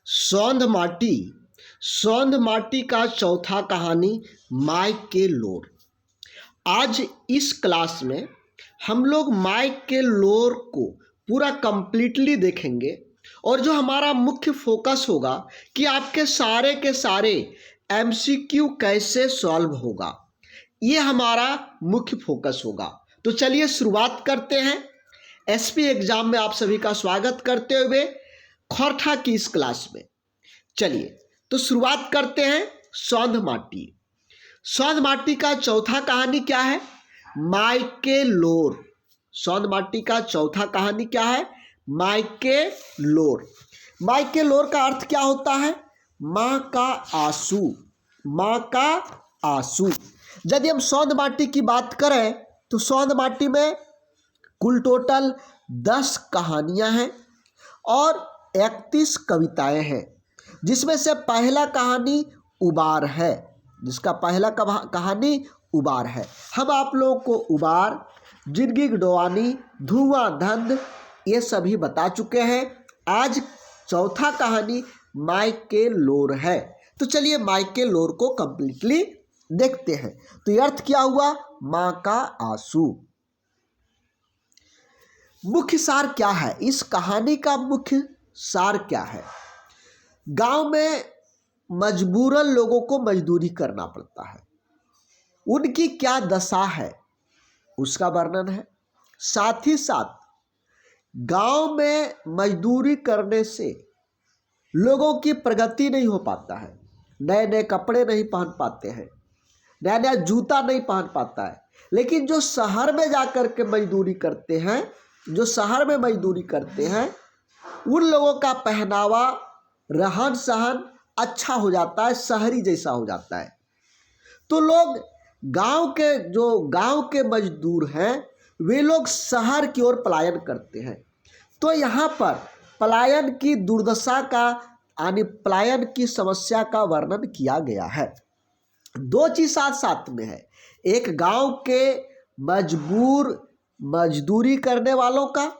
सौंध माटी। सौंध माटी का चौथा कहानी माइक के लोर। आज इस क्लास में हम लोग माइक के लोर को पूरा कंप्लीटली देखेंगे और जो हमारा मुख्य फोकस होगा कि आपके सारे के सारे एमसीक्यू कैसे सॉल्व होगा, ये हमारा मुख्य फोकस होगा। तो चलिए शुरुआत करते हैं। एसपी एग्जाम में आप सभी का स्वागत करते हुए खौरठा की इस क्लास में चलिए तो शुरुआत करते हैं। सौंध माटी। सौंध माटी का चौथा कहानी क्या है? माइक के लोर। सौंध माटी का चौथा कहानी क्या है? माइक के लोर। माइक के लोर का अर्थ क्या होता है? माँ का आंसू। माँ का आंसू। यदि हम सौंध माटी की बात करें तो सौंध माटी में कुल टोटल 10 कहानियां हैं और 31 कविताएं हैं, जिसमें से पहला कहानी उबार है। जिसका पहला कहानी उबार है। हम आप लोगों को उबार, जिंदगी डोवानी, धुआं धंध ये सभी बता चुके हैं। आज चौथा कहानी माइक के लोर है। तो चलिए माइक के लोर को कंप्लीटली देखते हैं। तो ये अर्थ क्या हुआ? माँ का आंसू। मुख्य सार क्या है? इस कहानी का मुख्य सार क्या है? गांव में मजबूरन लोगों को मजदूरी करना पड़ता है। उनकी क्या दशा है उसका वर्णन है। साथ ही साथ गांव में मजदूरी करने से लोगों की प्रगति नहीं हो पाता है। नए नए कपड़े नहीं पहन पाते हैं, नया नया जूता नहीं पहन पाता है। लेकिन जो शहर में जाकर के मजदूरी करते हैं, जो शहर में मजदूरी करते हैं, उन लोगों का पहनावा, रहन सहन अच्छा हो जाता है, शहरी जैसा हो जाता है। तो लोग गांव के मजदूर हैं, वे लोग शहर की ओर पलायन करते हैं। तो यहाँ पर पलायन की दुर्दशा का यानी पलायन की समस्या का वर्णन किया गया है। दो चीज साथ साथ में है। एक गांव के मजदूरी करने वालों का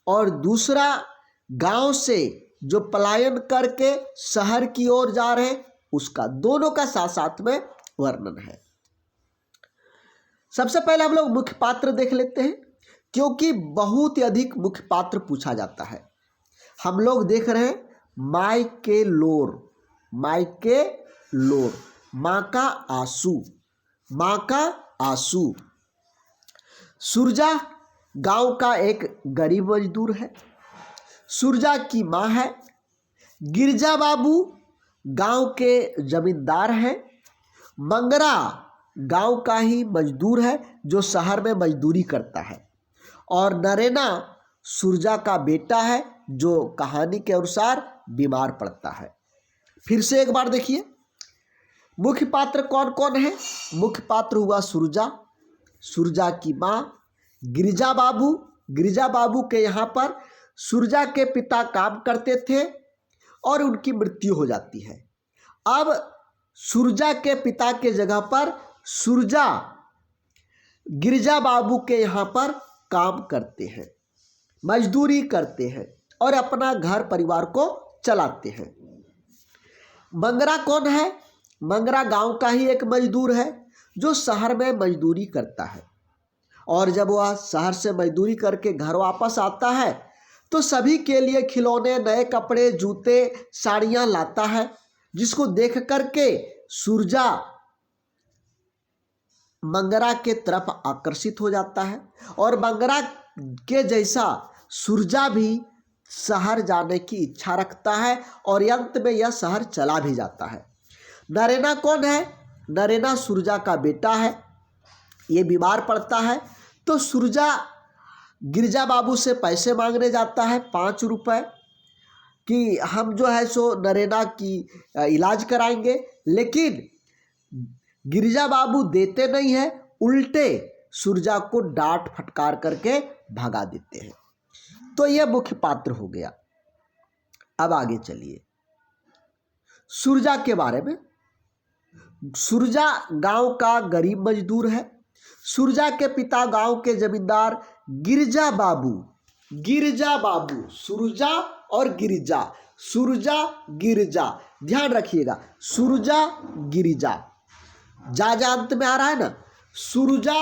और दूसरा गांव से जो पलायन करके शहर की ओर जा रहे उसका, दोनों का साथ साथ में वर्णन है। सबसे पहले हम लोग मुख्य पात्र देख लेते हैं, क्योंकि बहुत ही अधिक मुख्य पात्र पूछा जाता है। हम लोग देख रहे हैं माइक के लोर। माइक के लोर, माँ का आंसू। माँ का आंसू। सुरजा गांव का एक गरीब मजदूर है। सुरजा की माँ है। गिरजा बाबू गांव के जमींदार हैं। मंगरा गांव का ही मजदूर है जो शहर में मजदूरी करता है। और नरेना सुरजा का बेटा है जो कहानी के अनुसार बीमार पड़ता है। फिर से एक बार देखिए मुख्य पात्र कौन कौन है। मुख्य पात्र हुआ सुरजा, सुरजा की माँ, गिरिजा बाबू। गिरिजा बाबू के यहाँ पर सुरजा के पिता काम करते थे और उनकी मृत्यु हो जाती है। अब सुरजा के पिता के जगह पर सुरजा गिरिजा बाबू के यहाँ पर काम करते हैं, मजदूरी करते हैं और अपना घर परिवार को चलाते हैं। मंगरा कौन है? मंगरा गांव का ही एक मजदूर है जो शहर में मजदूरी करता है। और जब वह शहर से मजदूरी करके घर वापस आता है तो सभी के लिए खिलौने, नए कपड़े, जूते, साड़ियाँ लाता है, जिसको देख करके सुरजा मंगरा के तरफ आकर्षित हो जाता है और मंगरा के जैसा सुरजा भी शहर जाने की इच्छा रखता है और अंत में यह शहर चला भी जाता है। नरेना कौन है? नरेना सुरजा का बेटा है। ये बीमार पड़ता है तो सुरजा गिरजा बाबू से पैसे मांगने जाता है, 5 रुपए, कि हम जो है सो नरेना की इलाज कराएंगे। लेकिन गिरजा बाबू देते नहीं है, उल्टे सुरजा को डांट फटकार करके भगा देते हैं। तो यह मुख्य पात्र हो गया। अब आगे चलिए सुरजा के बारे में। सुरजा गांव का गरीब मजदूर है। सुरजा के पिता गांव के जमींदार गिरजा बाबू। गिरजा बाबू, सुरजा और गिरिजा। सुरजा गिरजा, ध्यान रखिएगा, सुरजा गिरिजा, जा अंत में आ रहा है ना। सुरजा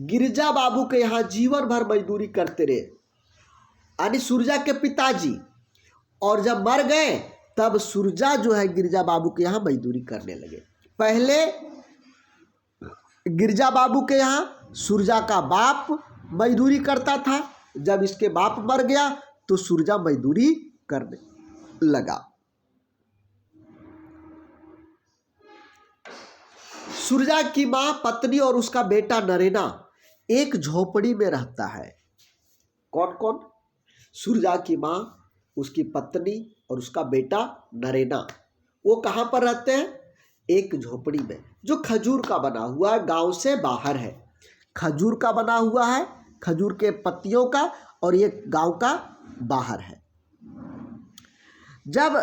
गिरजा बाबू के यहाँ जीवन भर मजदूरी करते रहे, यानी सुरजा के पिताजी, और जब मर गए तब सुरजा जो है गिरजा बाबू के यहाँ मजदूरी करने लगे। पहले गिरजा बाबू के यहाँ सुरजा का बाप मजदूरी करता था, जब इसके बाप मर गया तो सुरजा मजदूरी करने लगा। सुरजा की मां, पत्नी और उसका बेटा नरेना एक झोपड़ी में रहता है। कौन कौन? सुरजा की मां, उसकी पत्नी और उसका बेटा नरेना। वो कहाँ पर रहते हैं? एक झोपड़ी में, जो खजूर का बना हुआ है, गांव से बाहर है। खजूर का बना हुआ है, खजूर के पत्तियों का, और ये गांव का बाहर है। जब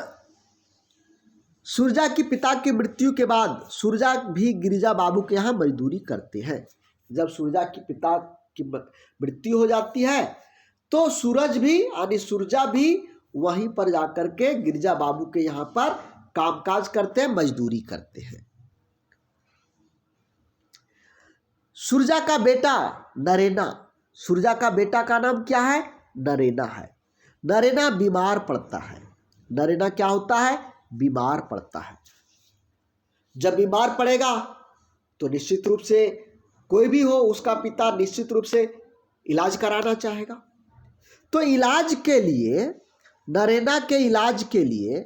सुरजा की पिता की मृत्यु के बाद सुरजा भी गिरिजा बाबू के यहाँ मजदूरी करते हैं। जब सुरजा की पिता की मृत्यु हो जाती है तो सूरज भी यानी सुरजा भी वहीं पर जाकर के गिरिजा बाबू के यहाँ पर कामकाज करते हैं, मजदूरी करते हैं। सुरजा का बेटा नरेना, सुरजा का बेटा का नाम क्या है? नरेना है। नरेना बीमार पड़ता है। नरेना क्या होता है? बीमार पड़ता है। जब बीमार पड़ेगा तो निश्चित रूप से कोई भी हो, उसका पिता निश्चित रूप से इलाज कराना चाहेगा। तो इलाज के लिए, नरेना के इलाज के लिए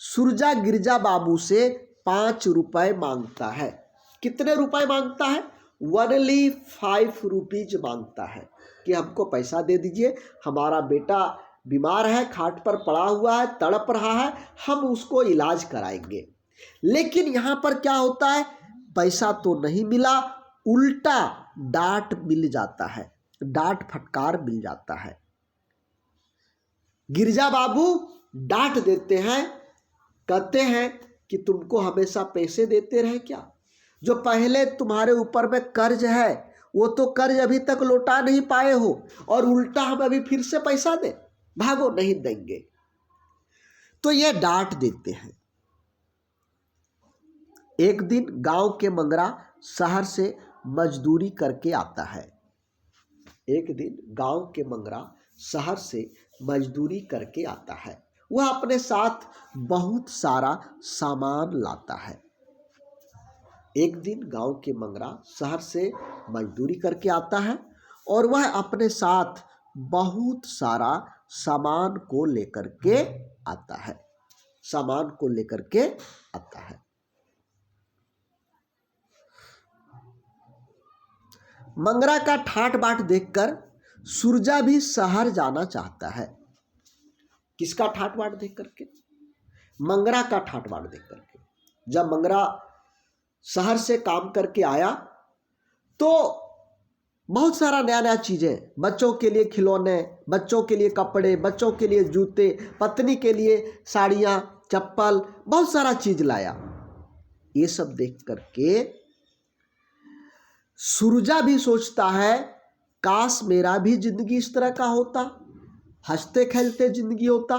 सुरजा गिरजा बाबू से 5 रुपए मांगता है। कितने रुपए मांगता है? ओनली 5 रुपीज मांगता है कि हमको पैसा दे दीजिए, हमारा बेटा बीमार है, खाट पर पड़ा हुआ है, तड़प रहा है, हम उसको इलाज कराएंगे। लेकिन यहाँ पर क्या होता है? पैसा तो नहीं मिला, उल्टा डांट मिल जाता है, डांट फटकार मिल जाता है। गिरजा बाबू डांट देते हैं, कहते हैं कि तुमको हमेशा पैसे देते रहे क्या? जो पहले तुम्हारे ऊपर में कर्ज है वो तो कर्ज अभी तक लौटा नहीं पाए हो, और उल्टा हम अभी फिर से पैसा दें? भागो, नहीं देंगे। तो ये डांट देते हैं। एक दिन गांव के मंगरा शहर से मजदूरी करके आता है। एक दिन गांव के मंगरा शहर से मजदूरी करके आता है। वह अपने साथ बहुत सारा सामान लाता है। एक दिन गांव के मंगरा शहर से मजदूरी करके आता है और वह अपने साथ बहुत सारा सामान को लेकर के आता है। सामान को लेकर के आता है। मंगरा का ठाट बाट देखकर सुरजा भी शहर जाना चाहता है। किसका ठाट बाट देख करके? मंगरा का ठाट बाट देख करके। जब मंगरा शहर से काम करके आया तो बहुत सारा नया नया चीजें, बच्चों के लिए खिलौने, बच्चों के लिए कपड़े, बच्चों के लिए जूते, पत्नी के लिए साड़ियाँ, चप्पल, बहुत सारा चीज लाया। ये सब देख करके सुरजा भी सोचता है, काश मेरा भी जिंदगी इस तरह का होता, हंसते खेलते जिंदगी होता।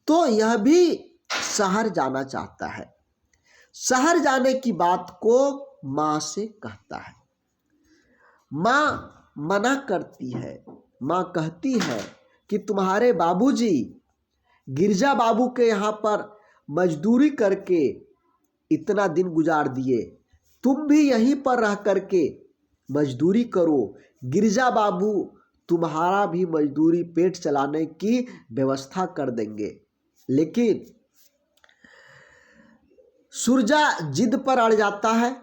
तो यह भी शहर जाना चाहता है। शहर जाने की बात को माँ से कहता है। माँ मना करती है। माँ कहती है कि तुम्हारे बाबूजी गिरजा बाबू के यहाँ पर मजदूरी करके इतना दिन गुजार दिए, तुम भी यहीं पर रह करके मजदूरी करो, गिरजा बाबू तुम्हारा भी मजदूरी पेट चलाने की व्यवस्था कर देंगे। लेकिन सुरजा जिद पर अड़ जाता है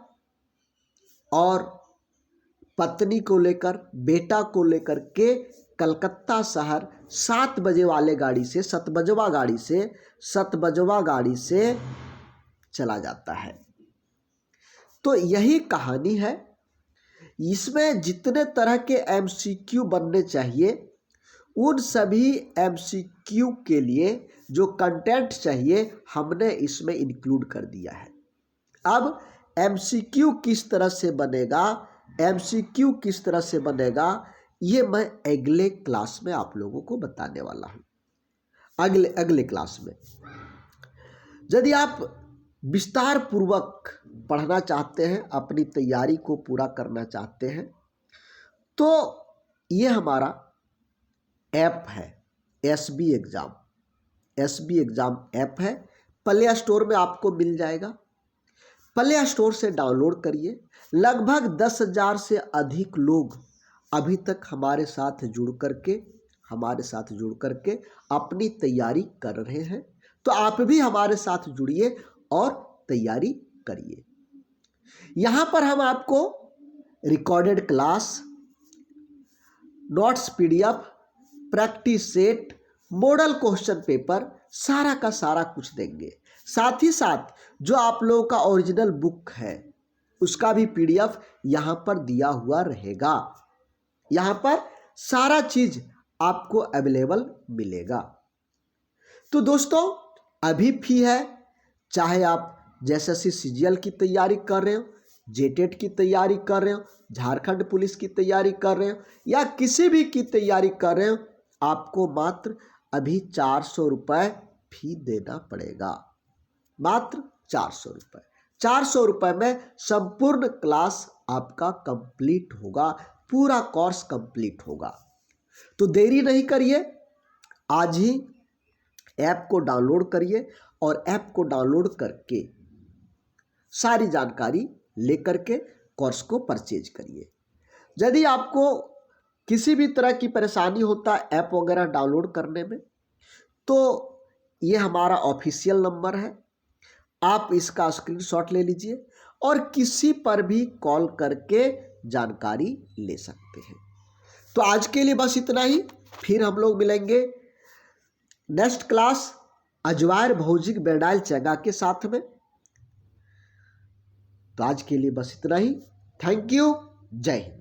और पत्नी को लेकर, बेटा को लेकर के कलकत्ता शहर 7 बजे वाले गाड़ी से, 7 बजवा गाड़ी से चला जाता है। तो यही कहानी है। इसमें जितने तरह के MCQ बनने चाहिए, उन सभी MCQ के लिए जो कंटेंट चाहिए हमने इसमें इंक्लूड कर दिया है। अब MCQ किस तरह से बनेगा, MCQ किस तरह से बनेगा, ये मैं अगले क्लास में आप लोगों को बताने वाला हूँ। अगले क्लास में यदि आप विस्तार पूर्वक पढ़ना चाहते हैं, अपनी तैयारी को पूरा करना चाहते हैं, तो ये हमारा ऐप है SB exam. SB exam app है, प्ले स्टोर में आपको मिल जाएगा। प्ले स्टोर से डाउनलोड करिए। लगभग 10,000 से अधिक लोग अभी तक हमारे साथ जुड़ करके अपनी तैयारी कर रहे हैं। तो आप भी हमारे साथ जुड़िए और तैयारी करिए। यहाँ पर हम आपको recorded class, notes PDF, practice set, model question paper, सारा का सारा कुछ देंगे। साथ ही साथ जो आप लोगों का ओरिजिनल बुक है उसका भी PDF यहाँ पर दिया हुआ रहेगा। यहाँ पर सारा चीज़ आपको अवेलेबल मिलेगा। तो दोस्तों, अभी फी है, चाहे आप JSSC CGL की तैयारी कर रहे हो, JTET की तैयारी कर रहे हो, झारखंड पुलिस की तैयारी कर रहे हो, या किसी भी की तैयारी कर रहे हो, आपको मात्र अभी 400 रुपये फी देना पड़ेगा। मात्र 400 रुपये। 400 रुपये में संपूर्ण क्लास आपका कंप्लीट होगा, पूरा कोर्स कंप्लीट होगा। तो देरी नहीं करिए, आज ही ऐप को डाउनलोड करिए और ऐप को डाउनलोड करके सारी जानकारी लेकर के कोर्स को परचेज करिए। यदि आपको किसी भी तरह की परेशानी होता है ऐप वगैरह डाउनलोड करने में, तो ये हमारा ऑफिशियल नंबर है, आप इसका स्क्रीनशॉट ले लीजिए और किसी पर भी कॉल करके जानकारी ले सकते हैं। तो आज के लिए बस इतना ही, फिर हम लोग मिलेंगे नेक्स्ट क्लास अजवायर भौजिक बेडाइल चेगा के साथ में। तो आज के लिए बस इतना ही। Thank you. जय हिंद।